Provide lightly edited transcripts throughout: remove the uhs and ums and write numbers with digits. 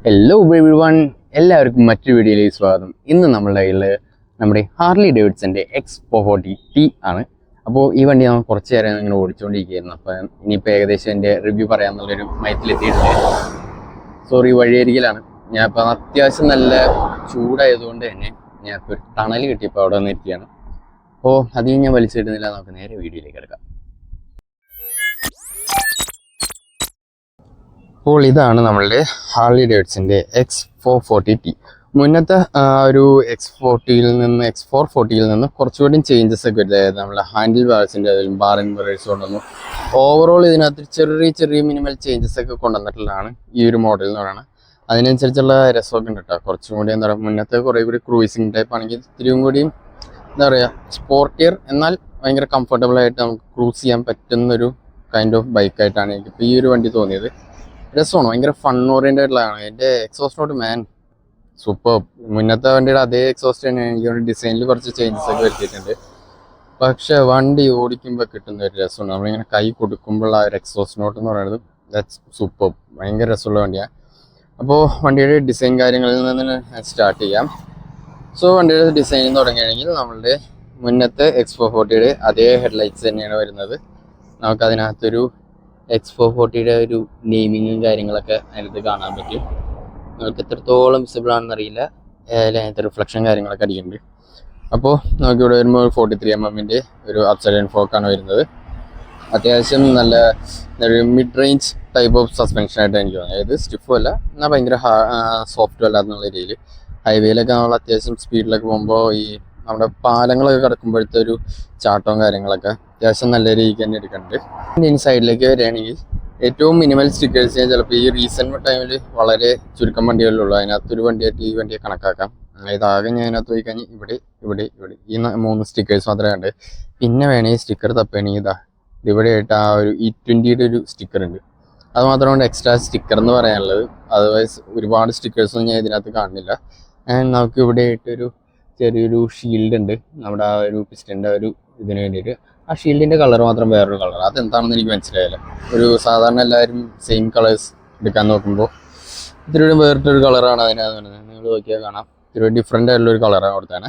Hello everyone, എല്ലാവർക്കും മറ്റൊരു വീഡിയോയിലേക്ക് സ്വാഗതം. ഇന്ന് നമ്മളുടെ കയ്യിൽ നമ്മുടെ ഹാർലി ഡേവിഡ്സൻ്റെ X440T ആണ്. അപ്പോൾ ഈ വണ്ടി നമ്മൾ കുറച്ച് നേരം ഇങ്ങനെ ഓടിച്ചുകൊണ്ടിരിക്കുകയായിരുന്നു. അപ്പോൾ ഇനിയിപ്പോൾ ഏകദേശം എൻ്റെ റിവ്യൂ പറയാമെന്നുള്ളൊരു മൈറ്റിലെത്തിയിട്ടുണ്ട്. സോറി, വഴിയരികിലാണ് ഞാൻ. ഇപ്പോൾ അത്യാവശ്യം നല്ല ചൂടായതുകൊണ്ട് തന്നെ ഞാൻ ഇപ്പോൾ ഒരു തണൽ കിട്ടിയപ്പോൾ അവിടെ വന്നിരിക്കുകയാണ്. അപ്പോൾ അധികം ഞാൻ വലിച്ചിടുന്നില്ല, നമുക്ക് നേരെ വീഡിയോയിലേക്ക് എടുക്കാം. അപ്പോൾ ഇതാണ് നമ്മളുടെ ഹാർലി ഡേവിഡ്സൻ്റെ X440T. മുന്നത്തെ ഒരു X440യിൽ നിന്ന് കുറച്ചുകൂടി ചേഞ്ചസ് ഒക്കെ വരുന്നത്. അതായത് നമ്മളെ ഹാൻഡിൽ ബാർസിൻ്റെ അതിലും ബാർ ആൻഡ് മിറേഴ്സ് കൊണ്ടുവന്നു. ഓവറോൾ ഇതിനകത്ത് ചെറിയ മിനിമൽ ചേഞ്ചസ് ഒക്കെ കൊണ്ടുവന്നിട്ടുള്ളതാണ് ഈ ഒരു മോഡൽ എന്ന് പറയുന്നത്. അതിനനുസരിച്ചുള്ള രസമൊക്കെ ഉണ്ട് കേട്ടോ. കുറച്ചും കൂടി എന്താ പറയുക, മുന്നത്തെ കുറേ കൂടി ക്രൂയിസിങ് ടൈപ്പ് ആണെങ്കിൽ ഇത്തിരിയും കൂടിയും എന്താ പറയുക സ്പോർട്ടിയർ, എന്നാൽ ഭയങ്കര കംഫർട്ടബിൾ ആയിട്ട് നമുക്ക് ക്രൂസ് ചെയ്യാൻ പറ്റുന്നൊരു കൈൻഡ് ഓഫ് ബൈക്കായിട്ടാണ് എനിക്കിപ്പോൾ ഈ ഒരു വണ്ടി തോന്നിയത്. രസമാണ്, ഭയങ്കര ഫൺ ഓറിയൻറ്റഡ് ആയിട്ടുള്ളതാണ്. എൻ്റെ എക്സോസ്റ്റ് നോട്ട് മാൻ സൂപ്പർ. മുന്നത്തെ വണ്ടിയുടെ അതേ എക്സോസ്റ്റ് തന്നെ എനിക്ക് ഡിസൈനിൽ കുറച്ച് ചേഞ്ചസ് ഒക്കെ വരുത്തിയിട്ടുണ്ട്. പക്ഷെ വണ്ടി ഓടിക്കുമ്പോൾ കിട്ടുന്ന ഒരു രസമുണ്ട്. നമ്മളിങ്ങനെ കൈ കൊടുക്കുമ്പോൾ ആ ഒരു എക്സോസ്റ്റ് നോട്ട് എന്ന് പറയുന്നത് ദാറ്റ്സ് സൂപ്പർ. ഭയങ്കര രസമുള്ള വണ്ടിയാണ്. അപ്പോൾ വണ്ടിയുടെ ഡിസൈൻ കാര്യങ്ങളിൽ നിന്ന് സ്റ്റാർട്ട് ചെയ്യാം. സോ വണ്ടിയുടെ ഡിസൈൻ തുടങ്ങുകയാണെങ്കിൽ നമ്മളുടെ മുന്നത്തെ X440യുടെ അതേ ഹെഡ്ലൈറ്റ്സ് തന്നെയാണ് വരുന്നത്. നമുക്കതിനകത്തൊരു X440യുടെ ഒരു നെയിമിങ്ങും കാര്യങ്ങളൊക്കെ അതിനകത്ത് കാണാൻ പറ്റും. നമുക്ക് എത്രത്തോളം വിസിബിൾ ആണെന്ന് അറിയില്ല. അതിനകത്ത് റിഫ്ലക്ഷൻ കാര്യങ്ങളൊക്കെ അടിക്കുന്നുണ്ട്. അപ്പോൾ നമുക്കിവിടെ വരുമ്പോൾ 43mm ഒരു അപ്സൈഡ് ഡൗൺ ഫോക്കാണ് വരുന്നത്. അത്യാവശ്യം നല്ല ഒരു mid range type of suspension ആയിട്ട് എനിക്ക് തോന്നുന്നത്. അതായത് സ്റ്റിഫും അല്ല, എന്നാൽ ഭയങ്കര സോഫ്റ്റും അല്ല എന്നുള്ള രീതിയിൽ. ഹൈവേയിലൊക്കെ നമ്മൾ അത്യാവശ്യം സ്പീഡിലൊക്കെ പോകുമ്പോൾ ഈ നമ്മുടെ പാലങ്ങളൊക്കെ കിടക്കുമ്പോഴത്തെ ഒരു ചാട്ടവും കാര്യങ്ങളൊക്കെ അത്യാവശ്യം നല്ല രീതിക്ക് തന്നെ എടുക്കുന്നുണ്ട്. ഇനി സൈഡിലേക്ക് വരികയാണെങ്കിൽ ഏറ്റവും മിനിമൽ സ്റ്റിക്കേഴ്സ് ഞാൻ ചിലപ്പോൾ ഈ റീസെൻറ്റ് ടൈമിൽ വളരെ ചുരുക്കം വണ്ടികളിലുള്ളൂ. അതിനകത്തൊരു വണ്ടിയായിട്ട് ഈ വണ്ടിയെ കണക്കാക്കാം. അതായത് ആകെ ഞാൻ അതിനകത്ത് പോയി കഴിഞ്ഞാൽ ഇവിടെ ഈ 3 സ്റ്റിക്കേഴ്സ് മാത്രമേ ഉണ്ട്. പിന്നെ വേണമെങ്കിൽ സ്റ്റിക്കർ തപ്പുകയാണെങ്കിൽ ഇവിടെയായിട്ട് ആ ഒരു E20യുടെ ഒരു സ്റ്റിക്കർ ഉണ്ട്. അത് മാത്രമാണ് എക്സ്ട്രാ സ്റ്റിക്കർ എന്ന് പറയാനുള്ളത്. അതർവൈസ് ഒരുപാട് സ്റ്റിക്കേഴ്സൊന്നും ഞാൻ ഇതിനകത്ത് കാണുന്നില്ല. ആൻഡ് നമുക്ക് ഇവിടെയായിട്ടൊരു ചെറിയൊരു ഷീൽഡ് ഉണ്ട് നമ്മുടെ ആ ഒരു പിസ്റ്റൻ്റെ ഒരു ഇതിന് വേണ്ടിയിട്ട്. ആ ഷീൽഡിൻ്റെ കളർ മാത്രം വേറൊരു കളർ, അതെന്താണെന്ന് എനിക്ക് മനസ്സിലായില്ല. ഒരു സാധാരണ എല്ലാവരും സെയിം കളേഴ്സ് എടുക്കാൻ നോക്കുമ്പോൾ ഇത്തിരി വേറിട്ടൊരു കളറാണ് അതിനകത്ത് വരുന്നത്. നിങ്ങൾ നോക്കിയാൽ കാണാം, ഇത്തിരി ഡിഫറെൻ്റ് ആയിട്ടുള്ളൊരു കളറാണ് കൊടുത്താണ്.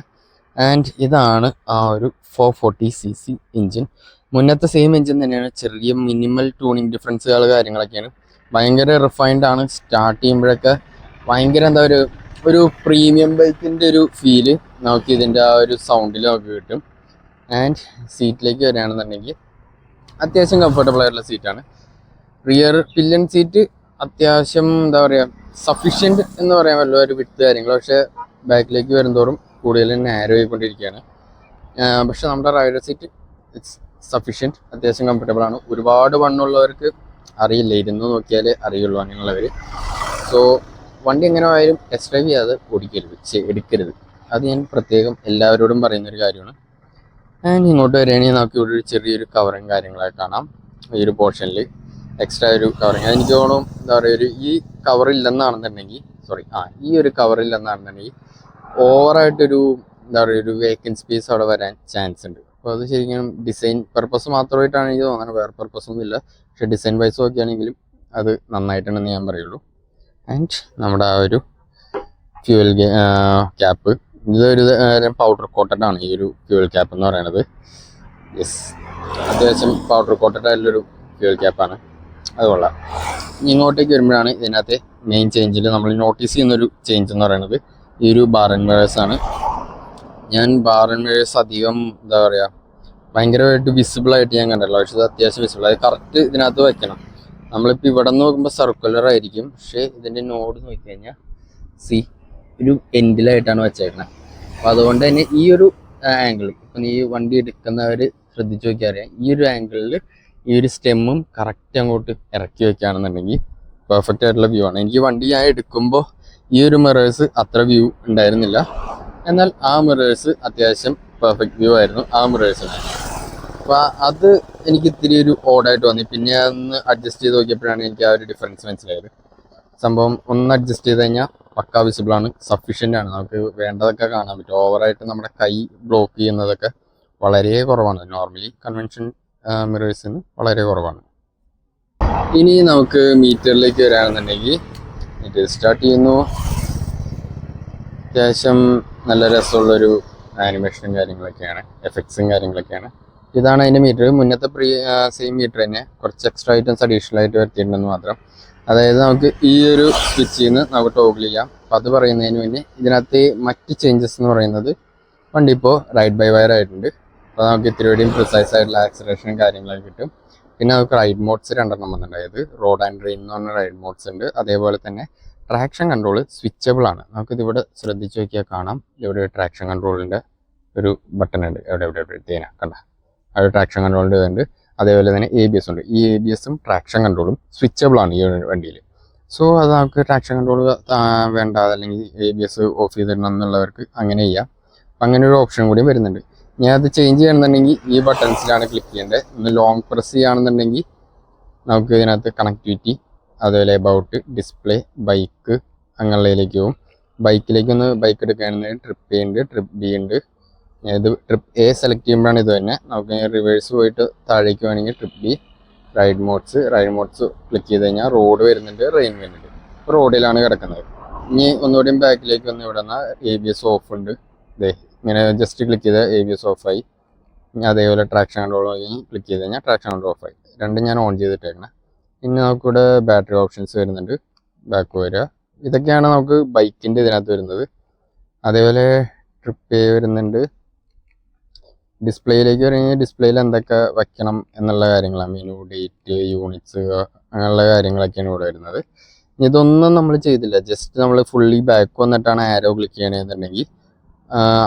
ആൻഡ് ഇതാണ് ആ ഒരു 440cc എഞ്ചിൻ. മുന്നത്തെ സെയിം എഞ്ചിൻ തന്നെയാണ്. ചെറിയ മിനിമൽ ട്യൂണിങ് ഡിഫറൻസുകൾ കാര്യങ്ങളൊക്കെയാണ്. ഭയങ്കര റിഫൈൻഡ് ആണ്. സ്റ്റാർട്ട് ചെയ്യുമ്പോഴൊക്കെ ഭയങ്കര എന്താ ഒരു പ്രീമിയം ബൈക്കിൻ്റെ ഒരു ഫീല് നമുക്ക് ഇതിൻ്റെ ആ ഒരു സൗണ്ടിൽ നമുക്ക് കിട്ടും. ആൻഡ് സീറ്റിലേക്ക് വരികയാണെന്നുണ്ടെങ്കിൽ അത്യാവശ്യം കംഫർട്ടബിൾ ആയിട്ടുള്ള സീറ്റാണ്. റിയർ പില്ലൻ സീറ്റ് അത്യാവശ്യം എന്താ പറയുക സഫീഷ്യൻറ്റ് എന്ന് പറയാൻ പറ്റില്ല ഒരു വിട്ട് കാര്യങ്ങൾ. പക്ഷേ ബാക്കിലേക്ക് വരുന്തോറും കൂടുതൽ നാരോ ആയിക്കൊണ്ടിരിക്കുകയാണ്. പക്ഷെ നമ്മുടെ റൈഡർ സീറ്റ് ഇറ്റ്സ് സഫീഷ്യൻറ്റ്, അത്യാവശ്യം കംഫർട്ടബിൾ ആണ്. ഒരുപാട് വണ്ണുള്ളവർക്ക് അറിയില്ല, ഇരുന്ന് നോക്കിയാലേ അറിയുള്ളൂ അങ്ങനെയുള്ളവർ. സോ വണ്ടി എങ്ങനെ ആയാലും ടെസ്റ്റ് ഡ്രൈവ് ചെയ്യാതെ എടുക്കരുത്. അത് ഞാൻ പ്രത്യേകം എല്ലാവരോടും പറയുന്നൊരു കാര്യമാണ്. ആൻഡ് ഇങ്ങോട്ട് വരികയാണെങ്കിൽ നമുക്ക് ഇവിടെ ഒരു ചെറിയൊരു കവറും കാര്യങ്ങളൊക്കെ കാണാം. ഈ ഒരു പോർഷനിൽ എക്സ്ട്രാ ഒരു കവറിങ്. അതെനിക്ക് തോന്നും എന്താ പറയുക, ഈ കവറില്ലെന്നാണെന്നുണ്ടെങ്കിൽ ഈ ഒരു കവറില്ലെന്നാണെന്നുണ്ടെങ്കിൽ ഓവറായിട്ടൊരു എന്താ പറയുക ഒരു വേക്കൻറ്റ് സ്പേസ് അവിടെ വരാൻ ചാൻസ് ഉണ്ട്. അപ്പോൾ അത് ശരിക്കും ഡിസൈൻ പർപ്പസ് മാത്രമായിട്ടാണ് എനിക്ക് തോന്നുന്നത്, വേറെ പർപ്പസൊന്നും ഇല്ല. പക്ഷേ ഡിസൈൻ വൈസ് നോക്കുകയാണെങ്കിലും അത് നന്നായിട്ടുണ്ടെന്ന് ഞാൻ പറയുള്ളൂ. ആൻഡ് നമ്മുടെ ആ ഒരു ഫ്യൂവൽ ക്യാപ്പ്, ഇതൊരു പൗഡർ കോട്ടഡ് ആണ് ഈ ഒരു ഫ്യൂവൽ ക്യാപ്പ് എന്ന് പറയുന്നത്. യെസ്, അത്യാവശ്യം പൗഡർ കോട്ടഡ് ആയിട്ടുള്ളൊരു ഫ്യൂവൽ ക്യാപ്പാണ്. അത് കൊള്ളാം. ഇങ്ങോട്ടേക്ക് വരുമ്പോഴാണ് ഇതിനകത്തെ മെയിൻ ചേഞ്ചിൽ നമ്മൾ നോട്ടീസ് ചെയ്യുന്നൊരു ചേഞ്ച് എന്ന് പറയുന്നത് ഈ ഒരു ബാർ ആൻഡ് മിറേഴ്സ് ആണ്. ഞാൻ ബാർ ആൻഡ് മിറേഴ്സ് അധികം എന്താ പറയുക ഭയങ്കരമായിട്ട് വിസിബിളായിട്ട് ഞാൻ കണ്ടല്ലോ. പക്ഷേ ഇത് അത്യാവശ്യം വിസിബിൾ, അത് കറക്റ്റ് ഇതിനകത്ത് വയ്ക്കണം. നമ്മളിപ്പോൾ ഇവിടെ നിന്ന് നോക്കുമ്പോൾ സർക്കുലർ ആയിരിക്കും, പക്ഷേ ഇതിൻ്റെ നോഡ് നോക്കിക്കഴിഞ്ഞാൽ ഒരു എൻഡിലായിട്ടാണ് വെച്ചേക്കുന്നത്. അപ്പോൾ അതുകൊണ്ട് തന്നെ ഈ ഒരു ആംഗിൾ ഇപ്പം ഈ വണ്ടി എടുക്കുന്നവർ ശ്രദ്ധിച്ച് നോക്കിയാൽ അറിയാം, ഈ ഒരു ആംഗിളിൽ ഈ ഒരു സ്റ്റെമ്മും കറക്റ്റ് അങ്ങോട്ട് ഇറക്കി വയ്ക്കുകയാണെന്നുണ്ടെങ്കിൽ പെർഫെക്റ്റ് ആയിട്ടുള്ള വ്യൂ ആണ്. എനിക്ക് വണ്ടി ഞാൻ എടുക്കുമ്പോൾ ഈ ഒരു മിറേഴ്സ് അത്ര വ്യൂ ഉണ്ടായിരുന്നില്ല, എന്നാൽ ആ മിറേഴ്സ് അത്യാവശ്യം പെർഫെക്റ്റ് വ്യൂ ആയിരുന്നു ആ മിറേഴ്സിന്. അപ്പോൾ അത് എനിക്ക് ഇത്തിരി ഒരു ഓടായിട്ട് തോന്നി. പിന്നെ ഒന്ന് അഡ്ജസ്റ്റ് ചെയ്ത് നോക്കിയപ്പോഴാണ് എനിക്ക് ആ ഒരു ഡിഫറൻസ് മനസ്സിലായത്. സംഭവം ഒന്ന് അഡ്ജസ്റ്റ് ചെയ്ത് കഴിഞ്ഞാൽ പക്കാ വിസിബിളാണ്, സഫീഷ്യൻ്റ് ആണ്, നമുക്ക് വേണ്ടതൊക്കെ കാണാൻ പറ്റും. ഓവറായിട്ട് നമ്മുടെ കൈ ബ്ലോക്ക് ചെയ്യുന്നതൊക്കെ വളരെ കുറവാണ്. നോർമലി കൺവെൻഷൻ മിറേഴ്സിന് വളരെ കുറവാണ്. ഇനി നമുക്ക് മീറ്ററിലേക്ക് വരാണെന്നുണ്ടെങ്കിൽ ഇത് സ്റ്റാർട്ട് ചെയ്യുന്നു. അത്യാവശ്യം നല്ല രസമുള്ളൊരു ആനിമേഷനും കാര്യങ്ങളൊക്കെയാണ്, എഫക്ട്സും കാര്യങ്ങളൊക്കെയാണ്. ഇതാണ് അതിൻ്റെ മീറ്റർ. മുന്നത്തെ സെയിം മീറ്റർ തന്നെ, കുറച്ച് എക്സ്ട്രാ ഐറ്റംസ് അഡീഷണൽ ആയിട്ട് വരുത്തിയിട്ടുണ്ടെന്ന് മാത്രം. അതായത് നമുക്ക് ഈ ഒരു സ്വിച്ചിൽ നിന്ന് നമുക്ക് ടോഗിൾ ചെയ്യാം. അപ്പം അത് പറയുന്നതിന് മുന്നേ ഇതിനകത്ത് മറ്റ് ചേഞ്ചസ് എന്ന് പറയുന്നത് വണ്ടി ഇപ്പോൾ റൈഡ് ബൈ വയർ ആയിട്ടുണ്ട്. അപ്പോൾ നമുക്ക് ഇത്തിരി കൂടിയും പ്രിസൈസ് ആയിട്ടുള്ള ആക്സിലറേഷനും കാര്യങ്ങളൊക്കെ കിട്ടും. പിന്നെ നമുക്ക് റൈഡ് മോഡ്സ് 2 വന്നിട്ടുണ്ട്. റോഡ് ആൻഡ് റെയിൻ എന്ന് പറഞ്ഞ റൈഡ് മോഡ്സ് ഉണ്ട്. അതേപോലെ തന്നെ ട്രാക്ഷൻ കൺട്രോൾ സ്വിച്ചബിൾ ആണ്. നമുക്കിതിവിടെ ശ്രദ്ധിച്ച് നോക്കിയാൽ കാണാം, ഇവിടെ ട്രാക്ഷൻ കൺട്രോളിൻ്റെ ഒരു ബട്ടൺ ഉണ്ട്. എവിടെ എവിടെത്തേനാ കണ്ട അത് ട്രാക്ഷൻ കൺട്രോളിൻ്റെ ഇതുണ്ട്. അതേപോലെ തന്നെ ABS ഉണ്ട്. ഈ ABSും ട്രാക്ഷൻ കൺട്രോളും സ്വിച്ചബിൾ ആണ് ഈ വണ്ടിയിൽ. സോ അത് നമുക്ക് ട്രാക്ഷൻ കൺട്രോൾ വേണ്ട, അല്ലെങ്കിൽ ABS ഓഫ് ചെയ്തിടണം എന്നുള്ളവർക്ക് അങ്ങനെ ചെയ്യാം. അപ്പം അങ്ങനെ ഒരു ഓപ്ഷൻ കൂടി വരുന്നുണ്ട്. ഞാൻ അത് ചേഞ്ച് ചെയ്യണമെന്നുണ്ടെങ്കിൽ ഈ ബട്ടൺസിലാണ് ക്ലിക്ക് ചെയ്യേണ്ടത്. ഒന്ന് ലോങ് പ്രസ് ചെയ്യുകയാണെന്നുണ്ടെങ്കിൽ നമുക്ക് ഇതിനകത്ത് കണക്ടിവിറ്റി, അതുപോലെ എബൌട്ട്, ഡിസ്പ്ലേ, ബൈക്ക് അങ്ങനെയുള്ളതിലേക്ക് പോകും. ബൈക്കിലേക്കൊന്ന് ബൈക്ക് എടുക്കുകയാണെന്നുണ്ടെങ്കിൽ ട്രിപ്പ് A ഉണ്ട്, ട്രിപ്പ് B ഉണ്ട്. ഇത് ട്രിപ്പ് A സെലക്ട് ചെയ്യുമ്പോഴാണ് ഇത് തന്നെ. നമുക്ക് റിവേഴ്സ് പോയിട്ട് താഴേക്ക് വേണമെങ്കിൽ trip B, ride modes click ചെയ്ത് കഴിഞ്ഞാൽ റോഡ് വരുന്നുണ്ട്, റെയിൻ വരുന്നുണ്ട്. റോഡിലാണ് കിടക്കുന്നത്. ഇനി ഒന്നുകൂടിയും ബാക്കിലേക്ക് വന്ന് ഇവിടെ നിന്ന് ABS ഓഫ് ഉണ്ട്. ഇതേ ഇങ്ങനെ ജസ്റ്റ് ക്ലിക്ക് ചെയ്താൽ ABS ഓഫായി. അതേപോലെ ട്രാക്ഷൻ കൺട്രോൾ ക്ലിക്ക് ചെയ്ത് കഴിഞ്ഞാൽ ട്രാക്ഷൻ കൺട്രോൾ ഓഫായി. രണ്ടും ഞാൻ ഓൺ ചെയ്തിട്ടേക്കണം. പിന്നെ നമുക്കിവിടെ ബാറ്ററി ഓപ്ഷൻസ് വരുന്നുണ്ട്, ബാക്ക് വരിക. ഇതൊക്കെയാണ് നമുക്ക് ബൈക്കിൻ്റെ ഇതിനകത്ത് വരുന്നത്. അതേപോലെ ട്രിപ്പ് A വരുന്നുണ്ട്. ഡിസ്പ്ലേയിലേക്ക് വരുമെങ്കിൽ ഡിസ്പ്ലേയിൽ എന്തൊക്കെ വയ്ക്കണം എന്നുള്ള കാര്യങ്ങളാണ്, മെനു, ഡേറ്റ്, യൂണിറ്റ്സ് അങ്ങനെയുള്ള കാര്യങ്ങളൊക്കെയാണ് ഇവിടെ വരുന്നത്. ഇതൊന്നും നമ്മൾ ചെയ്തില്ല, ജസ്റ്റ് നമ്മൾ ഫുള്ളി ബാക്ക് വന്നിട്ടാണ് ആരോ ക്ലിക്ക് ചെയ്യണമെന്നുണ്ടെങ്കിൽ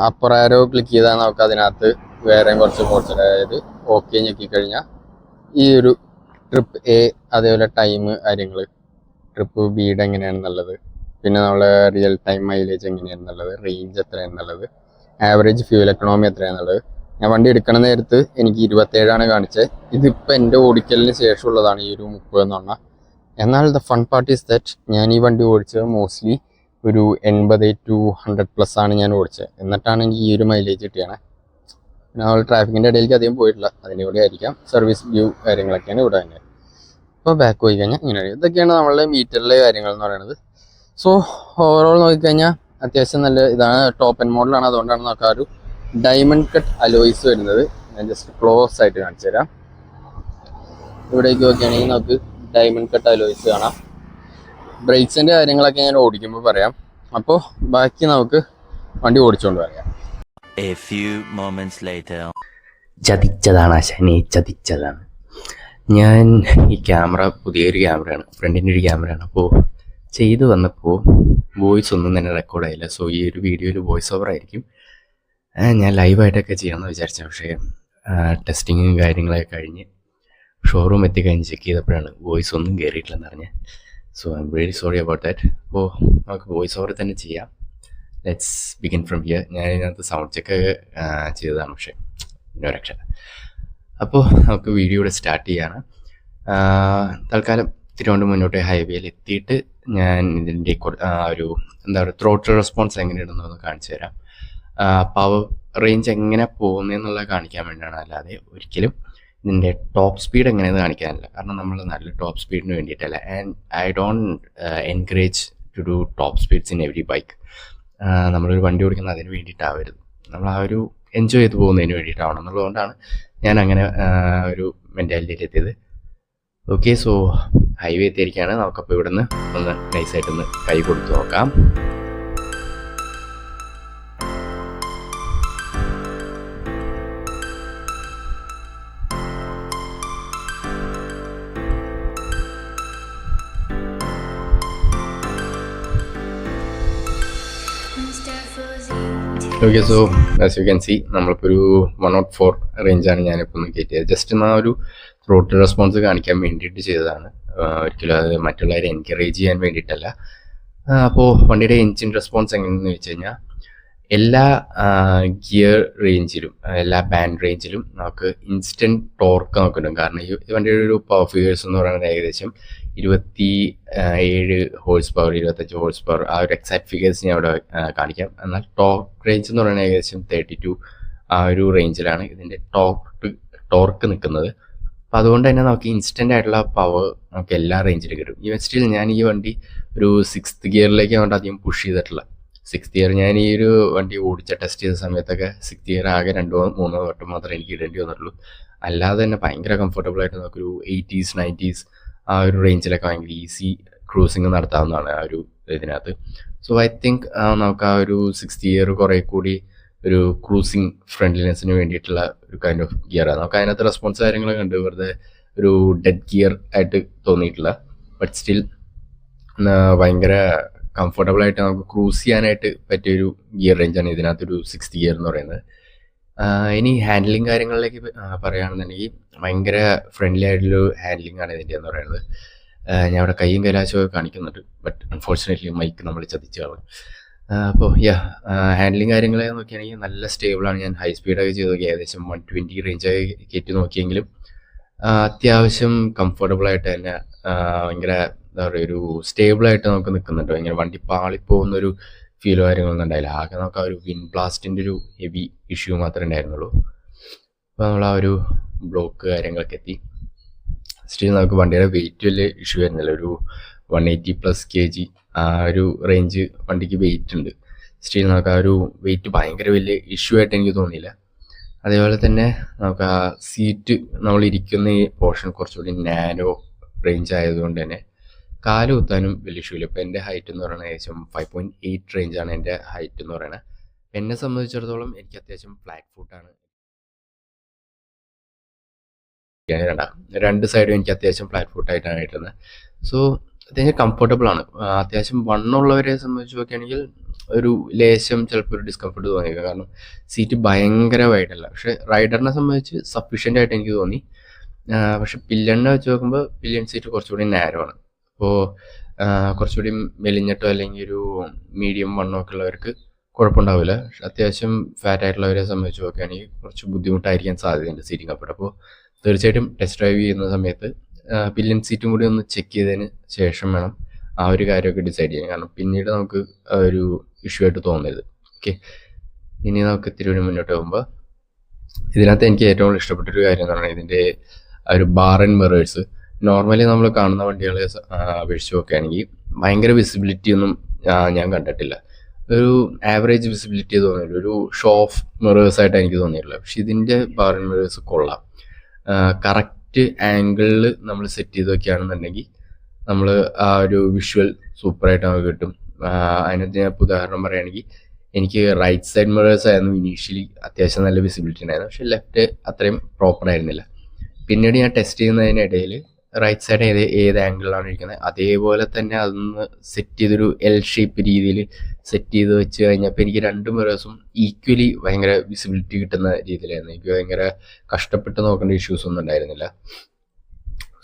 അപ്പർ ആരോ ക്ലിക്ക് ചെയ്താൽ നമുക്ക് അതിനകത്ത് വേറെയും കുറച്ച് മോഡ്സ്, അതായത് ഓക്കെ ഞെക്കിക്കഴിഞ്ഞാൽ ഈ ഒരു ട്രിപ്പ് A, അതേപോലെ ടൈം കാര്യങ്ങൾ, ട്രിപ്പ് Bയുടെ എങ്ങനെയാണെന്നുള്ളത്, പിന്നെ നമ്മളെ റിയൽ ടൈം മൈലേജ് എങ്ങനെയാണെന്നുള്ളത്, റേഞ്ച് എത്രയാണെന്നുള്ളത്, ആവറേജ് ഫ്യൂൽ എക്കണോമി എത്രയാണെന്നുള്ളത്. ഞാൻ വണ്ടി എടുക്കണ നേരത്ത് എനിക്ക് 27 കാണിച്ചത്. ഇതിപ്പോൾ എൻ്റെ ഓടിക്കലിന് ശേഷമുള്ളതാണ് ഈ ഒരു 30 എന്ന് പറഞ്ഞാൽ. എന്നാൽ the fun part is that ഞാൻ ഈ വണ്ടി ഓടിച്ചത് മോസ്റ്റ്ലി ഒരു 80 to 100+ ആണ് ഞാൻ ഓടിച്ചത്. എന്നിട്ടാണ് എനിക്ക് ഈ ഒരു മൈലേജ് കിട്ടിയാണ്. പിന്നെ നമ്മൾ ട്രാഫിക്കിൻ്റെ ഇടയിലേക്ക് അധികം പോയിട്ടില്ല, അതിൻ്റെ കൂടെ ആയിരിക്കാം. സർവീസ് വ്യൂ കാര്യങ്ങളൊക്കെയാണ് ഇവിടെ തന്നെ. അപ്പോൾ ബാക്ക് പോയി കഴിഞ്ഞാൽ ഇങ്ങനെ, ഇതൊക്കെയാണ് നമ്മളുടെ മീറ്ററിലെ കാര്യങ്ങൾ എന്ന് പറയുന്നത്. സോ ഓവറോൾ നോക്കിക്കഴിഞ്ഞാൽ അത്യാവശ്യം നല്ല ഇതാണ്. ടോപ്പ് എൻഡ് മോഡലാണ്, അതുകൊണ്ടാണ് നമുക്ക് ആ ഒരു ഡയമണ്ട് കട്ട് അലോയ്സ് വരുന്നത്. ഞാൻ ജസ്റ്റ് ക്ലോസ് ആയിട്ട് കാണിച്ചു തരാം. ഇവിടേക്ക് നോക്കുകയാണെങ്കിൽ നമുക്ക് ഡയമണ്ട് കട്ട് അലോയ്സ് കാണാം. ബ്രേക്സിൻ്റെ കാര്യങ്ങളൊക്കെ ഞാൻ ഓടിക്കുമ്പോൾ പറയാം. അപ്പോൾ ബാക്കി നമുക്ക് വണ്ടി ഓടിച്ചുകൊണ്ട് പറയാം. ചതിച്ചതാണ് ആശാനെ, ചതിച്ചതാണ്. ഞാൻ ഈ ക്യാമറ പുതിയൊരു ക്യാമറയാണ്, ഫ്രണ്ടിൻ്റെ ഒരു ക്യാമറയാണ്. അപ്പോൾ ചെയ്തു വന്നപ്പോൾ വോയിസ് ഒന്നും തന്നെ റെക്കോർഡായില്ല. സോ ഈ ഒരു വീഡിയോയിൽ വോയിസ് ഓവർ ആയിരിക്കും. ഞാൻ ലൈവായിട്ടൊക്കെ ചെയ്യണമെന്ന് വിചാരിച്ച, പക്ഷേ ടെസ്റ്റിങ്ങും കാര്യങ്ങളൊക്കെ കഴിഞ്ഞ് ഷോറൂം എത്തിക്കഴിഞ്ഞ് ചെക്ക് ചെയ്തപ്പോഴാണ് വോയിസ് ഒന്നും കയറിയിട്ടില്ലെന്ന് അറിഞ്ഞ്. So I am really sorry about that. അപ്പോൾ നമുക്ക് വോയിസ് ഓവർ തന്നെ ചെയ്യാം. Let's begin from here. ഞാൻ ഇതിനകത്ത് സൗണ്ട് ചെക്ക് ചെയ്തതാണ്, പക്ഷേ നോ രക്ഷ. അപ്പോൾ നമുക്ക് വീഡിയോയുടെ സ്റ്റാർട്ട് ചെയ്യാണ്. തൽക്കാലം തിരുവനന്തപുരം മുന്നോട്ട് ഹൈവേയിൽ എത്തിയിട്ട് ഞാൻ ഇതിൻ്റെ ഒരു എന്താ പറയുക ത്രോട്ടിൽ റെസ്പോൺസ് എങ്ങനെയുണ്ടെന്നൊന്ന് കാണിച്ചു തരാം. പവർ റേഞ്ച് എങ്ങനെ പോകുന്നതെന്നുള്ളത് കാണിക്കാൻ വേണ്ടിയാണ്, അല്ലാതെ ഒരിക്കലും ഇതിൻ്റെ ടോപ്പ് സ്പീഡ് എങ്ങനെയെന്ന് കാണിക്കാനില്ല. കാരണം നമ്മൾ നല്ല ടോപ്പ് സ്പീഡിന് വേണ്ടിയിട്ടല്ല. And I don't encourage to do top speeds in every bike. നമ്മളൊരു വണ്ടി ഓടിക്കുന്നത് അതിന് വേണ്ടിയിട്ടാവരുത്, നമ്മൾ ആ ഒരു എൻജോയ് ചെയ്ത് പോകുന്നതിന് വേണ്ടിയിട്ടാവണം എന്നുള്ളതുകൊണ്ടാണ് ഞാൻ അങ്ങനെ ഒരു മെൻറ്റാലിറ്റിയിൽ എത്തിയത്. ഓക്കെ, സോ ഹൈവേ എത്തിയിരിക്കുകയാണ്. നമുക്കപ്പോൾ ഇവിടെ നിന്ന് ഒന്ന് നൈസായിട്ടൊന്ന് കൈ കൊടുത്ത് നോക്കാം. Okay, so as you can see നമ്മളിപ്പോൾ ഒരു 104 റേഞ്ചാണ് ഞാനിപ്പോൾ ഒന്ന് കയറ്റിയത്. ജസ്റ്റ് ആ ഒരു ത്രോട്ടിൽ റെസ്പോൺസ് കാണിക്കാൻ വേണ്ടിയിട്ട് ചെയ്തതാണ്, ഒരിക്കലും അത് മറ്റുള്ളവരെ എൻകറേജ് ചെയ്യാൻ വേണ്ടിയിട്ടല്ല. അപ്പോൾ വണ്ടിയുടെ എൻജിൻ റെസ്പോൺസ് എങ്ങനെയെന്ന് വെച്ച് കഴിഞ്ഞാൽ എല്ലാ ഗിയർ റേഞ്ചിലും എല്ലാ ബാൻഡ് റേഞ്ചിലും നമുക്ക് ഇൻസ്റ്റൻറ്റ് ടോർക്ക് നമുക്ക് കിട്ടും. കാരണം ഈ വണ്ടിയുടെ ഒരു പവർ ഫിഗേഴ്സ് എന്ന് പറയുന്നത് ഏകദേശം 27 ഹോഴ്സ് പവർ 25 ഹോഴ്സ് പവർ, ആ ഒരു എക്സാക്ട് ഫിഗേഴ്സ് ഞാൻ അവിടെ കാണിക്കാം. എന്നാൽ ടോർക്ക് റേഞ്ച് എന്ന് പറയുന്നത് ഏകദേശം 32 ആ ഒരു റേഞ്ചിലാണ് ഇതിൻ്റെ ടോർക്ക് നിൽക്കുന്നത്. അപ്പോൾ അതുകൊണ്ട് തന്നെ നമുക്ക് ഇൻസ്റ്റൻ്റ് ആയിട്ടുള്ള പവർ നമുക്ക് എല്ലാ റേഞ്ചിലും കിട്ടും. ഈവൻ സ്റ്റിൽ ഞാൻ ഈ വണ്ടി ഒരു 6th ഗിയറിലേക്ക് കൊണ്ട് അധികം പുഷ് ചെയ്തിട്ടില്ല. 6th ഗിയർ ഞാൻ ഈ ഒരു വണ്ടി ടെസ്റ്റ് ചെയ്ത സമയത്തൊക്കെ 6th ഗിയർ ആകെ 2-3 വട്ടം മാത്രമേ എനിക്ക് ഇടേണ്ടി വന്നിട്ടുള്ളൂ. അല്ലാതെ തന്നെ ഭയങ്കര കംഫർട്ടബിൾ ആയിട്ട് നമുക്കൊരു 80s 90s ആ ഒരു റേഞ്ചിലൊക്കെ ഭയങ്കര ഈസി ക്രൂസിങ് നടത്താവുന്നതാണ് ആ ഒരു ഇതിനകത്ത്. സോ ഐ തിങ്ക് നമുക്ക് ആ ഒരു 6th ഗിയർ കുറേ കൂടി ഒരു ക്രൂസിങ് ഫ്രണ്ട്ലിനെസ്സിന് വേണ്ടിയിട്ടുള്ള ഒരു കൈൻഡ് ഓഫ് ഗിയറാണ്. നമുക്ക് അതിനകത്ത് റെസ്പോൺസ് കാര്യങ്ങളൊക്കെ ഉണ്ട്, വെറുതെ ഒരു ഡെഡ് ഗിയർ ആയിട്ട് തോന്നിയിട്ടില്ല. ബട്ട് സ്റ്റിൽ ഭയങ്കര കംഫർട്ടബിൾ ആയിട്ട് നമുക്ക് ക്രൂസ് ചെയ്യാനായിട്ട് പറ്റിയൊരു ഗിയർ റേഞ്ചാണ് ഇതിനകത്തൊരു 6th ഗിയർ എന്ന് പറയുന്നത്. ഇനി ഹാൻഡ്ലിങ് കാര്യങ്ങളിലേക്ക് പറയുകയാണെന്നുണ്ടെങ്കിൽ ഭയങ്കര ഫ്രണ്ട്ലി ആയിട്ടുള്ളൊരു ഹാൻഡ്ലിംഗ് ആണ് ഇതിൻ്റെ എന്ന് പറയുന്നത്. ഞാൻ അവിടെ കൈയും കൈലാശമൊക്കെ കാണിക്കുന്നുണ്ട്, ബട്ട് അൺഫോർച്ചുനേറ്റ്ലി മൈക്ക് നമ്മൾ ചതിച്ചു കളഞ്ഞു. അപ്പോൾ ഹാൻഡ്ലിങ് കാര്യങ്ങളെ നോക്കുകയാണെങ്കിൽ നല്ല സ്റ്റേബിളാണ്. ഞാൻ ഹൈ സ്പീഡൊക്കെ ചെയ്ത് നോക്കി, ഏകദേശം 120 റേഞ്ചൊക്കെ കയറ്റി നോക്കിയെങ്കിലും അത്യാവശ്യം കംഫർട്ടബിളായിട്ട് തന്നെ ഭയങ്കര എന്താ പറയുക ഒരു സ്റ്റേബിളായിട്ട് നമുക്ക് നിൽക്കുന്നുണ്ട്. ഭയങ്കര വണ്ടി പാളിപ്പോകുന്നൊരു ഫീലോ കാര്യങ്ങളൊന്നും ഉണ്ടായില്ല. ആകെ നമുക്ക് ആ ഒരു വിൻഡ് ബ്ലാസ്റ്റിൻ്റെ ഒരു ഹെവി ഇഷ്യൂ മാത്രമേ ഉണ്ടായിരുന്നുള്ളൂ. അപ്പോൾ നമ്മൾ ആ ഒരു ബ്ലോക്ക് കാര്യങ്ങളൊക്കെ എത്തി. സ്റ്റിൽ നമുക്ക് വണ്ടിയുടെ വെയിറ്റ് വലിയ ഇഷ്യൂ വരുന്നില്ല. ഒരു 180+ kg ആ ഒരു റേഞ്ച് വണ്ടിക്ക് വെയിറ്റ് ഉണ്ട്. സ്റ്റിൽ നമുക്ക് ആ ഒരു വെയിറ്റ് ഭയങ്കര വലിയ ഇഷ്യൂ ആയിട്ട് എനിക്ക് തോന്നിയില്ല. അതേപോലെ തന്നെ നമുക്ക് ആ സീറ്റ് നമ്മൾ ഇരിക്കുന്ന ഈ പോർഷൻ കുറച്ചുകൂടി നാനോ റേഞ്ച് ആയതുകൊണ്ട് തന്നെ കാല് കുത്താനും വലിയ ഇഷ്യൂ ഇല്ല. ഇപ്പോൾ എൻ്റെ ഹൈറ്റ് എന്ന് പറയുന്നത് ഏകദേശം 5.8 റേഞ്ചാണ് എൻ്റെ ഹൈറ്റ് എന്ന് പറയുന്നത്. എന്നെ സംബന്ധിച്ചിടത്തോളം എനിക്ക് അത്യാവശ്യം ഫ്ലാറ്റ് ഫുട്ടാണ്. രണ്ട് സൈഡും എനിക്ക് അത്യാവശ്യം ഫ്ലാറ്റ് ഫുട്ടായിട്ടാണ് കിട്ടുന്നത്. സോ അത്യാവശ്യം കംഫർട്ടബിൾ ആണ്. അത്യാവശ്യം വണ്ണുള്ളവരെ സംബന്ധിച്ച് നോക്കുകയാണെങ്കിൽ ഒരു ലേശം ചിലപ്പോൾ ഒരു ഡിസ്കംഫർട്ട് തോന്നിയേക്കാം, കാരണം സീറ്റ് ഭയങ്കര വൈഡല്ല. പക്ഷേ റൈഡറിനെ സംബന്ധിച്ച് സഫീഷ്യൻ്റ് ആയിട്ട് എനിക്ക് തോന്നി. പക്ഷെ പില്ലണിനെ വെച്ച് നോക്കുമ്പോൾ പില്ലിയൻ സീറ്റ് കുറച്ചുകൂടി നാരോ ആണ്. അപ്പോൾ കുറച്ചുകൂടി മെലിഞ്ഞിട്ടോ അല്ലെങ്കിൽ ഒരു മീഡിയം വണ്ണമൊക്കെ ഉള്ളവർക്ക് കുഴപ്പമുണ്ടാവില്ല. പക്ഷെ അത്യാവശ്യം ഫാറ്റ് ആയിട്ടുള്ളവരെ സംബന്ധിച്ച് നോക്കുകയാണെങ്കിൽ കുറച്ച് ബുദ്ധിമുട്ടായിരിക്കാൻ സാധ്യതയുണ്ട് സീറ്റിംഗ് കംഫർട്ട്. അപ്പോൾ തീർച്ചയായിട്ടും ടെസ്റ്റ് ഡ്രൈവ് ചെയ്യുന്ന സമയത്ത് പില്ലിയൻ സീറ്റും കൂടി ഒന്ന് ചെക്ക് ചെയ്തതിന് ശേഷം വേണം ആ ഒരു കാര്യമൊക്കെ ഡിസൈഡ് ചെയ്യാൻ. കാരണം പിന്നീട് നമുക്ക് ഒരു ഇഷ്യൂ ആയിട്ട് തോന്നരുത്. ഓക്കെ, ഇനി നമുക്ക് ഇത്തിരി മുന്നോട്ട് പോകുമ്പോൾ ഇതിനകത്ത് എനിക്ക് ഏറ്റവും കൂടുതൽ ഇഷ്ടപ്പെട്ടൊരു കാര്യം എന്ന് പറഞ്ഞാൽ ഇതിൻ്റെ ഒരു ബാർ ആൻഡ് മിറേഴ്സ്. നോർമലി നമ്മൾ കാണുന്ന വണ്ടികളെ അപേക്ഷിച്ച് നോക്കുകയാണെങ്കിൽ ഭയങ്കര വിസിബിലിറ്റി ഒന്നും ഞാൻ കണ്ടിട്ടില്ല. ഒരു ആവറേജ് വിസിബിലിറ്റി തോന്നിയില്ല, ഒരു ഷോ ഓഫ് മിറേഴ്സ് ആയിട്ട് എനിക്ക് തോന്നിയിട്ടില്ല. പക്ഷെ ഇതിൻ്റെ ബാർ ആൻഡ് മിറേഴ്സ് കൊള്ളാം. കറക്റ്റ് ആംഗിളിൽ നമ്മൾ സെറ്റ് ചെയ്ത് നോക്കുകയാണെന്നുണ്ടെങ്കിൽ നമ്മൾ ആ ഒരു വിഷ്വൽ സൂപ്പറായിട്ട് നമുക്ക് കിട്ടും. അതിനകത്ത് ഞാൻ ഉദാഹരണം പറയുകയാണെങ്കിൽ എനിക്ക് റൈറ്റ് സൈഡ് മിറേഴ്സ് ആയിരുന്നു ഇനീഷ്യലി അത്യാവശ്യം നല്ല വിസിബിലിറ്റി ഉണ്ടായിരുന്നു. പക്ഷെ ലെഫ്റ്റ് അത്രയും പ്രോപ്പർ ആയിരുന്നില്ല. പിന്നീട് ഞാൻ ടെസ്റ്റ് ചെയ്യുന്നതിനിടയിൽ റൈറ്റ് സൈഡ് ഏത് ആംഗിളിലാണ് ഇരിക്കുന്നത് അതേപോലെ തന്നെ അതൊന്ന് സെറ്റ് ചെയ്തൊരു എൽ ഷേപ്പ് രീതിയിൽ സെറ്റ് ചെയ്ത് വെച്ച് കഴിഞ്ഞപ്പോൾ എനിക്ക് രണ്ട് മിറേഴ്സും ഈക്വലി ഭയങ്കര വിസിബിലിറ്റി കിട്ടുന്ന രീതിയിലായിരുന്നു. എനിക്ക് ഭയങ്കര കഷ്ടപ്പെട്ട് നോക്കേണ്ട ഇഷ്യൂസ് ഒന്നും ഉണ്ടായിരുന്നില്ല.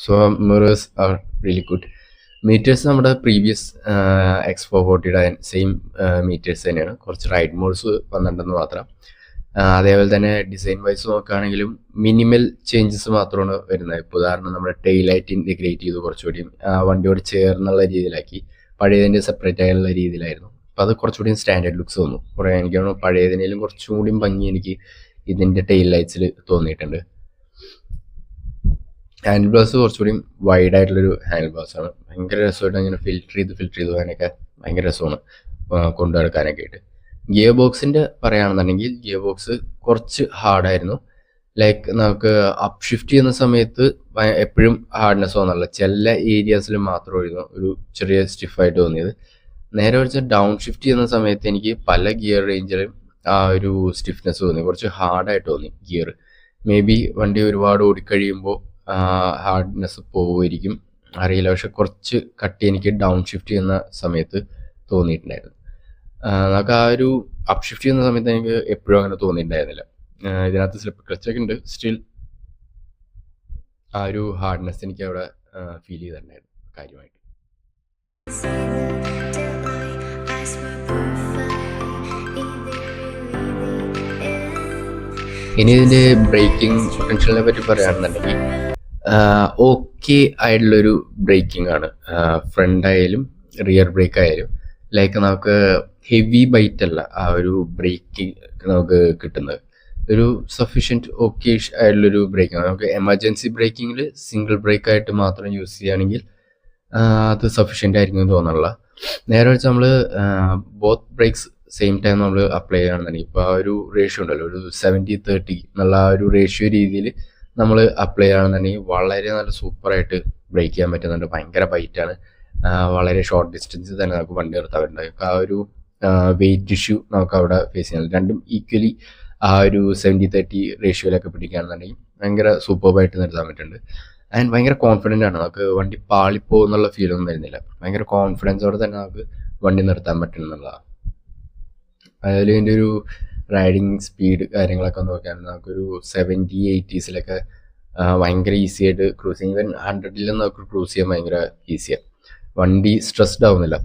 So mirrors are really good. Meters നമ്മുടെ പ്രീവിയസ് X440യുടെ സെയിം മീറ്റേഴ്സ് തന്നെയാണ്. കുറച്ച് റൈഡ് മോഡ്സ് വന്നിട്ടുണ്ടെന്ന് മാത്രം. അതേപോലെ തന്നെ ഡിസൈൻ വൈസ് നോക്കുകയാണെങ്കിലും മിനിമൽ ചേഞ്ചസ് മാത്രമാണ് വരുന്നത്. ഇപ്പോൾ ഉദാഹരണം നമ്മുടെ ടെയിൽ ലൈറ്റ് ഇൻറ്റഗ്രേറ്റ് ചെയ്തു, കുറച്ചുകൂടി വണ്ടിയോട് ചേർന്നുള്ള രീതിയിലാക്കി. പഴയതിൻ്റെ സെപ്പറേറ്റ് ആയുള്ള രീതിയിലായിരുന്നു. അപ്പോൾ അത് കുറച്ചുകൂടി സ്റ്റാൻഡേർഡ് ലുക്സ് തോന്നും. കുറേ എനിക്ക് തോന്നുന്നു പഴയതിനേലും കുറച്ചും കൂടി ഭംഗി എനിക്ക് ഇതിൻ്റെ ടെയിൽ ലൈറ്റ്സിൽ തോന്നിയിട്ടുണ്ട്. ഹാൻഡിൽ ബാർസ് കുറച്ചുകൂടി വൈഡ് ആയിട്ടുള്ളൊരു ഹാൻഡിൽ ബാർസാണ്. ഭയങ്കര രസമായിട്ട് അങ്ങനെ ഫിൽറ്റർ ചെയ്ത് പോകാനൊക്കെ ഭയങ്കര രസമാണ് കൊണ്ടു നടക്കാനൊക്കെ ആയിട്ട്. ഗിയർ ബോക്സിൻ്റെ പറയുകയാണെന്നുണ്ടെങ്കിൽ ഗിയർ ബോക്സ് കുറച്ച് ഹാർഡായിരുന്നു. ലൈക്ക് നമുക്ക് അപ്പ് ഷിഫ്റ്റ് ചെയ്യുന്ന സമയത്ത് എപ്പോഴും ഹാർഡ്നെസ് തോന്നില്ല, ചില ഏരിയാസിൽ മാത്രമായിരുന്നു ഒരു ചെറിയ സ്റ്റിഫായിട്ട് തോന്നിയത്. നേരെ വെച്ചാൽ ഡൗൺ ഷിഫ്റ്റ് ചെയ്യുന്ന സമയത്ത് എനിക്ക് പല ഗിയർ റേഞ്ചിലും ആ ഒരു സ്റ്റിഫ്നെസ് തോന്നി, കുറച്ച് ഹാർഡായിട്ട് തോന്നി ഗിയർ. മേ ബി വണ്ടി ഒരുപാട് ഓടിക്കഴിയുമ്പോൾ ഹാർഡ്നെസ് പോവുമായിരിക്കും, അറിയില്ല. പക്ഷെ കുറച്ച് കട്ടി എനിക്ക് ഡൗൺ ഷിഫ്റ്റ് ചെയ്യുന്ന സമയത്ത് തോന്നിയിട്ടുണ്ടായിരുന്നു. നമുക്ക് ആ ഒരു അപ്പ് ഷിഫ്റ്റ് ചെയ്യുന്ന സമയത്ത് എനിക്ക് എപ്പോഴും അങ്ങനെ തോന്നിയിട്ടുണ്ടായിരുന്നില്ല. ഇതിനകത്ത് സ്ലിപ്പ് ക്ലച്ചൊക്കെ ഉണ്ട്, സ്റ്റിൽ ആ ഒരു ഹാർഡ്നെസ് എനിക്ക് അവിടെ ഫീൽ ചെയ്തിട്ടുണ്ടായിരുന്നു കാര്യമായിട്ട്. ഇനി ഇതിൻ്റെ ബ്രേക്കിംഗ് പൊട്ടൻഷ്യലിനെ പറ്റി പറയുകയാണെന്നുണ്ടെങ്കിൽ ഓക്കെ ആയിട്ടുള്ളൊരു ബ്രേക്കിംഗ് ആണ്. ഫ്രണ്ട് ആയാലും റിയർ ബ്രേക്ക് ആയാലും ലൈക്ക് നമുക്ക് ഹെവി ബൈറ്റ് അല്ല ആ ഒരു ബ്രേക്കിംഗ് നമുക്ക് കിട്ടുന്നത്. ഒരു സഫീഷ്യൻറ്റ് ഓക്കെ ആയിട്ടുള്ളൊരു ബ്രേക്കാണ്. നമുക്ക് എമർജൻസി ബ്രേക്കിങ്ങിൽ സിംഗിൾ ബ്രേക്കായിട്ട് മാത്രം യൂസ് ചെയ്യുകയാണെങ്കിൽ അത് സഫീഷ്യൻ്റ് ആയിരിക്കും എന്ന് തോന്നുന്നില്ല. നേരെ വെച്ച് നമ്മൾ ബോത്ത് ബ്രേക്സ് സെയിം ടൈം നമ്മൾ അപ്ലൈ ചെയ്യുകയാണെന്നുണ്ടെങ്കിൽ ഇപ്പോൾ ആ ഒരു റേഷ്യോ ഉണ്ടല്ലോ, ഒരു 70-30 എന്നുള്ള ആ ഒരു റേഷ്യോ രീതിയിൽ നമ്മൾ അപ്ലൈ ചെയ്യുകയാണെന്നുണ്ടെങ്കിൽ വളരെ നല്ല സൂപ്പറായിട്ട് ബ്രേക്ക് ചെയ്യാൻ പറ്റുന്നുണ്ട്. ഭയങ്കര ബൈറ്റാണ്. വളരെ ഷോർട്ട് ഡിസ്റ്റൻസ് തന്നെ നമുക്ക് വണ്ടി നിർത്താൻ പറ്റുന്നുണ്ട്. ആ ഒരു വെയിറ്റ് ഇഷ്യൂ നമുക്ക് അവിടെ ഫേസ് ചെയ്യാൻ രണ്ടും ഈക്വലി ആ ഒരു 70-30 റേഷ്യോയിലൊക്കെ പിടിക്കുകയാണെന്നുണ്ടെങ്കിൽ ഭയങ്കര സൂപ്പർബായിട്ട് നിർത്താൻ പറ്റുന്നുണ്ട്. ആൻഡ് ഭയങ്കര കോൺഫിഡൻ്റ് ആണ്. നമുക്ക് വണ്ടി പാളിപ്പോകും എന്നുള്ള ഫീലൊന്നും വരുന്നില്ല. ഭയങ്കര കോൺഫിഡൻസോടെ തന്നെ നമുക്ക് വണ്ടി നിർത്താൻ പറ്റുന്നുള്ളതാണ്. അതിൽ ഇതിൻ്റെ ഒരു റൈഡിങ് സ്പീഡ് കാര്യങ്ങളൊക്കെ നോക്കുകയാണെങ്കിൽ നമുക്കൊരു 70-80s ഭയങ്കര ഈസി ആയിട്ട് ക്രൂസ് ചെയ്യാം. ഈവൻ 100 നമുക്ക് ക്രൂസ് ചെയ്യാൻ ഭയങ്കര ഈസിയാണ്. വണ്ടി സ്ട്രെസ്ഡ് ആവുന്നില്ല.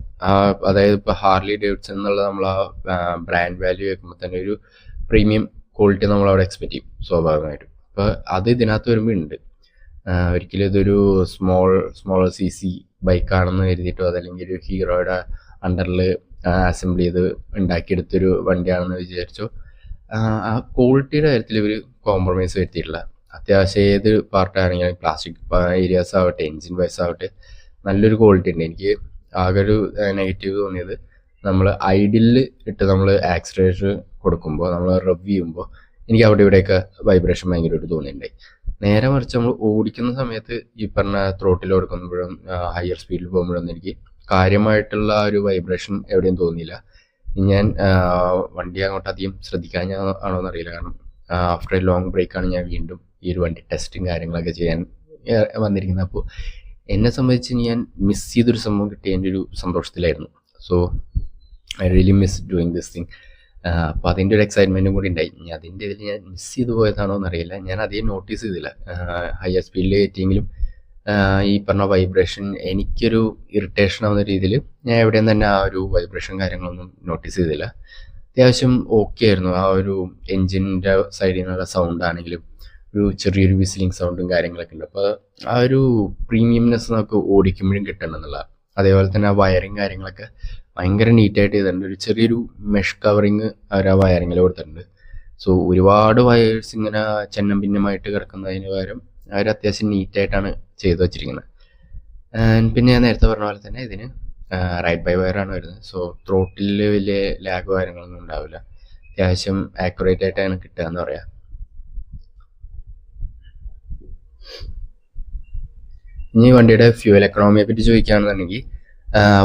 അതായത് ഇപ്പോൾ ഹാർലി ഡേവിഡ്സൺ എന്നുള്ള നമ്മൾ ആ ബ്രാൻഡ് വാല്യൂ വെക്കുമ്പോൾ തന്നെ ഒരു പ്രീമിയം ക്വാളിറ്റി നമ്മളവിടെ എക്സ്പെക്റ്റ് ചെയ്യും സ്വാഭാവികമായിട്ടും. അപ്പോൾ അത് ഇതിനകത്ത് വരുമ്പോൾ ഉണ്ട്. ഒരിക്കലും ഇതൊരു സ്മോൾ CC ബൈക്കാണെന്ന് കരുതിയിട്ടോ അതല്ലെങ്കിൽ ഒരു ഹീറോയുടെ അണ്ടറിൽ അസംബിൾ ചെയ്ത് ഉണ്ടാക്കിയെടുത്തൊരു വണ്ടിയാണെന്ന് വിചാരിച്ചോ ആ ക്വാളിറ്റിയുടെ കാര്യത്തിൽ ഇവർ കോംപ്രമൈസ് വരുത്തിയിട്ടില്ല. അത്യാവശ്യം ഏത് പാർട്ടാണെങ്കിലും പ്ലാസ്റ്റിക് ഏരിയാസ് ആവട്ടെ, എൻജിൻ വൈസ് ആവട്ടെ, നല്ലൊരു ക്വാളിറ്റി ഉണ്ട്. എനിക്ക് ആകെ ഒരു നെഗറ്റീവ് തോന്നിയത് നമ്മൾ ഐഡിലിൽ ഇട്ട് നമ്മൾ ആക്സിലറേറ്റർ കൊടുക്കുമ്പോൾ നമ്മൾ റവ് ചെയ്യുമ്പോൾ എനിക്ക് അവിടെ ഇവിടെയൊക്കെ വൈബ്രേഷൻ ഭയങ്കരമായിട്ട് തോന്നിയിട്ടുണ്ടായി. നേരെ മറിച്ച് നമ്മൾ ഓടിക്കുന്ന സമയത്ത് ഈ പറഞ്ഞ ത്രോട്ടിൽ കൊടുക്കുമ്പോഴും ഹയർ സ്പീഡിൽ പോകുമ്പോഴൊന്നും എനിക്ക് കാര്യമായിട്ടുള്ള ഒരു വൈബ്രേഷൻ എവിടെയും തോന്നിയില്ല. ഞാൻ വണ്ടി അങ്ങോട്ട് അധികം ശ്രദ്ധിക്കാൻ ആണോ എന്നറിയില്ല. കാരണം ആഫ്റ്റർ എ ലോങ് ബ്രേക്കാണ് ഞാൻ വീണ്ടും ഈ ഒരു വണ്ടി ടെസ്റ്റും കാര്യങ്ങളൊക്കെ ചെയ്യാൻ വന്നിരിക്കുന്നത്. അപ്പോൾ എന്നെ സംബന്ധിച്ച് ഞാൻ മിസ് ചെയ്തൊരു സംഭവം കിട്ടിയതിൻ്റെ ഒരു സന്തോഷത്തിലായിരുന്നു. So I really miss doing this thing. അപ്പോൾ അതിൻ്റെ ഒരു എക്സൈറ്റ്മെൻറ്റും കൂടി ഉണ്ടായി. അതിൻ്റെ ഇതിൽ ഞാൻ മിസ് ചെയ്ത് പോയതാണോ എന്നറിയില്ല. ഞാൻ അധികം നോട്ടീസ് ചെയ്തില്ല. ഹയർ സ്പീഡിൽ കയറ്റിയെങ്കിലും ഈ പറഞ്ഞ വൈബ്രേഷൻ എനിക്കൊരു ഇറിറ്റേഷൻ ആവുന്ന രീതിയിൽ ഞാൻ എവിടെയും തന്നെ ആ ഒരു വൈബ്രേഷൻ കാര്യങ്ങളൊന്നും നോട്ടീസ് ചെയ്തില്ല. അത്യാവശ്യം ഓക്കെ ആയിരുന്നു. ആ ഒരു എൻജിൻ്റെ സൈഡിൽ നിന്നുള്ള സൗണ്ട് ആണെങ്കിലും ഒരു ചെറിയൊരു വിസിലിംഗ് സൗണ്ടും കാര്യങ്ങളൊക്കെ ഉണ്ട്. അപ്പോൾ ആ ഒരു പ്രീമിയംനെസ് നമുക്ക് ഓടിക്കുമ്പോഴും കിട്ടണമെന്നുള്ള. അതേപോലെ തന്നെ ആ വയറിങ് കാര്യങ്ങളൊക്കെ ഭയങ്കര നീറ്റായിട്ട് ചെയ്തിട്ടുണ്ട്. ഒരു ചെറിയൊരു മെഷ് കവറിങ് അവർ ആ വയറിങ്ങിൽ കൊടുത്തിട്ടുണ്ട്. സോ ഒരുപാട് വയേഴ്സ് ഇങ്ങനെ ചെന്നം ഭിന്നമായിട്ട് കിടക്കുന്നതിന് പകരം അവർ അത്യാവശ്യം നീറ്റായിട്ടാണ് ചെയ്തു വച്ചിരിക്കുന്നത്. പിന്നെ ഞാൻ നേരത്തെ പറഞ്ഞ പോലെ തന്നെ ഇതിന് റൈഡ് ബൈ വയറാണ് വരുന്നത്. സോ ത്രോട്ടിൽ വലിയ ലാഗ് കാര്യങ്ങളൊന്നും ഉണ്ടാവില്ല. അത്യാവശ്യം ആക്യുറേറ്റ് ആയിട്ടാണ് കിട്ടുക എന്ന് പറയാം. ഇനി വണ്ടിയുടെ ഫ്യൂവൽ എക്കണോമിയെ പറ്റി ചോദിക്കുകയാണെന്നുണ്ടെങ്കിൽ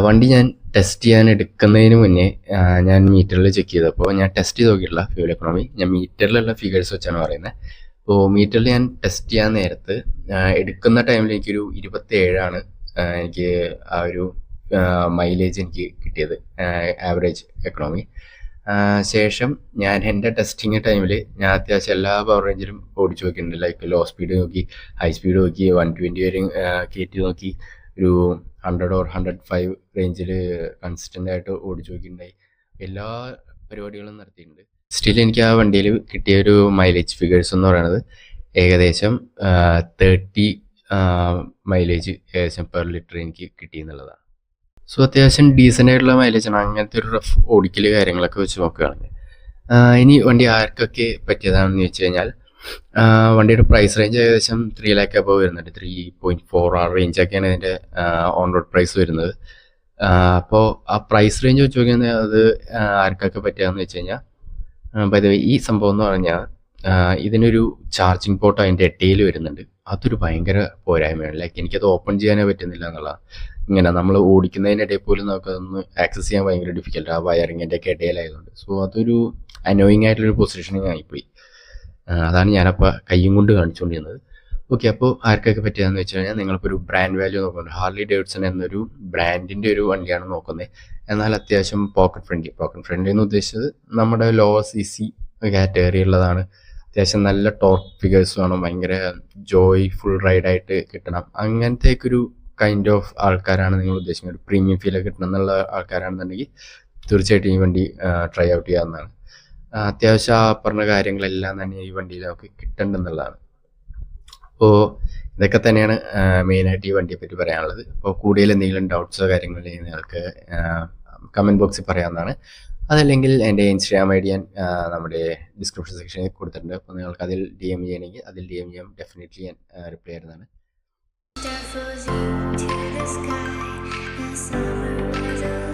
വണ്ടി ഞാൻ ടെസ്റ്റ് ചെയ്യാൻ എടുക്കുന്നതിന് മുന്നേ ഞാൻ മീറ്ററിൽ ചെക്ക് ചെയ്തപ്പോൾ ഞാൻ ടെസ്റ്റ് ചെയ്ത് നോക്കിയിട്ടില്ല ഫ്യൂവൽ എക്കണോമി. ഞാൻ മീറ്ററിലുള്ള ഫിഗേഴ്സ് വെച്ചാണ് പറയുന്നത്. അപ്പോൾ മീറ്ററിൽ ഞാൻ ടെസ്റ്റ് ചെയ്യാൻ നേരത്ത് എടുക്കുന്ന ടൈമിൽ എനിക്കൊരു 27 എനിക്ക് ആ ഒരു മൈലേജ് എനിക്ക് കിട്ടിയത്, ആവറേജ് എക്കണോമി. ശേഷം ഞാൻ എൻ്റെ ടെസ്റ്റിങ് ടൈമിൽ ഞാൻ അത്യാവശ്യം എല്ലാ പവർ റേഞ്ചിലും ഓടിച്ചു നോക്കിയിട്ടുണ്ട്. ലൈക്ക് ലോ സ്പീഡ് നോക്കി, ഹൈ സ്പീഡ് നോക്കി, 120 വരെ കയറ്റി നോക്കി, ഒരു 100 or 105 റേഞ്ചിൽ കൺസിസ്റ്റൻ്റ് ആയിട്ട് ഓടിച്ചു നോക്കിയിട്ടുണ്ടായി. എല്ലാ പരിപാടികളും നടത്തിയിട്ടുണ്ട്. സ്റ്റിൽ എനിക്ക് ആ വണ്ടിയിൽ കിട്ടിയ ഒരു മൈലേജ് ഫിഗേഴ്സ് എന്ന് പറയുന്നത് ഏകദേശം 30 മൈലേജ് ഏകദേശം പെർ ലിറ്റർ എനിക്ക് കിട്ടിയെന്നുള്ളതാണ്. സോ അത്യാവശ്യം ഡീസൻ്റ് ആയിട്ടുള്ള മൈലേജാണ്. അങ്ങനത്തെ ഒരു റഫ് ഓടിക്കൽ കാര്യങ്ങളൊക്കെ വെച്ച് നോക്കുകയാണെങ്കിൽ ഇനി വണ്ടി ആർക്കൊക്കെ പറ്റിയതാണെന്ന് ചോദിച്ചു കഴിഞ്ഞാൽ വണ്ടിയുടെ പ്രൈസ് റേഞ്ച് ഏകദേശം 3 lakh above വരുന്നുണ്ട്. 3.4 ആ റേഞ്ചൊക്കെയാണ് ഇതിൻ്റെ ഓൺ റോഡ് പ്രൈസ് വരുന്നത്. അപ്പോൾ ആ പ്രൈസ് റേഞ്ച് വെച്ച് നോക്കിയാൽ അത് ആർക്കൊക്കെ പറ്റുകയെന്ന് വെച്ച് കഴിഞ്ഞാൽ ബൈ ദ വേ ഈ സംഭവം എന്ന് പറഞ്ഞാൽ ഇതിനൊരു ചാർജിങ് പോർട്ട് അതിൻ്റെ ഇടയിൽ വരുന്നുണ്ട്. അതൊരു ഭയങ്കര പോരായ്മയാണ്. ലൈക്ക് എനിക്കത് ഓപ്പൺ ചെയ്യാനേ പറ്റുന്നില്ല എന്നുള്ളതാണ്. ഇങ്ങനെ നമ്മൾ ഓടിക്കുന്നതിനിടയിൽ പോലും നമുക്കതൊന്ന് ആക്സസ് ചെയ്യാൻ ഭയങ്കര ഡിഫിക്കൽട്ട്, ആ വയറിങ്ങിൻ്റെ ഒക്കെ ഇടയിലായതുകൊണ്ട്. സോ അതൊരു അനോയിങ് ആയിട്ടുള്ളൊരു പൊസിഷനിങ് ആയിപ്പോയി. അതാണ് ഞാനപ്പോൾ കയ്യും കൊണ്ട് കാണിച്ചുകൊണ്ടിരുന്നത്. ഓക്കെ, അപ്പോൾ ആർക്കൊക്കെ പറ്റിയതെന്ന് വെച്ച് കഴിഞ്ഞാൽ നിങ്ങളിപ്പോൾ ഒരു ബ്രാൻഡ് വാല്യൂ നോക്കുന്നുണ്ട്. ഹാർലി ഡേവിഡ്സൺ എന്നൊരു ബ്രാൻഡിൻ്റെ ഒരു വണ്ടിയാണ് നോക്കുന്നത്. എന്നാൽ അത്യാവശ്യം പോക്കറ്റ് ഫ്രണ്ട്ലി എന്ന് ഉദ്ദേശിച്ചത് നമ്മുടെ ലോ CC കാറ്റഗറി ഉള്ളതാണ്. അത്യാവശ്യം നല്ല ടോർക്ക് ഫിഗേഴ്സ് വേണം, ഭയങ്കര ജോയ്ഫുൾ റൈഡായിട്ട് കിട്ടണം. അങ്ങനത്തേക്കൊരു കൈൻഡ് ഓഫ് ആൾക്കാരാണ് നിങ്ങൾ ഉദ്ദേശിക്കുന്നത്. ഒരു പ്രീമിയം ഫീലൊക്കെ കിട്ടണം എന്നുള്ള ആൾക്കാരാണെന്നുണ്ടെങ്കിൽ തീർച്ചയായിട്ടും ഈ വണ്ടി ട്രൈ ഔട്ട് ചെയ്യാവുന്നതാണ്. അത്യാവശ്യം ആ പറഞ്ഞ കാര്യങ്ങളെല്ലാം തന്നെ ഈ വണ്ടിയിൽ നമുക്ക് കിട്ടേണ്ടെന്നുള്ളതാണ്. അപ്പോൾ ഇതൊക്കെ തന്നെയാണ് മെയിനായിട്ട് ഈ വണ്ടിയെ പറ്റി പറയാനുള്ളത്. അപ്പോൾ കൂടുതൽ എന്തെങ്കിലും ഡൗട്ട്സോ കാര്യങ്ങളോ നിങ്ങൾക്ക് കമൻറ്റ് ബോക്സിൽ പറയാവുന്നതാണ്. അതല്ലെങ്കിൽ എൻ്റെ ഇൻസ്റ്റാഗ്രാം ഐ ഡി ഞാൻ നമ്മുടെ ഡിസ്ക്രിപ്ഷൻ സെക്ഷനിൽ കൊടുത്തിട്ടുണ്ട്. അപ്പോൾ നിങ്ങൾക്ക് അതിൽ DM ചെയ്യണമെങ്കിൽ അതിൽ DM ചെയ്യാം. ഡെഫിനറ്റ്ലി ഞാൻ റിപ്ലൈ ചെയ്യുന്നതാണ്. That flows you to the sky. The summer was alive.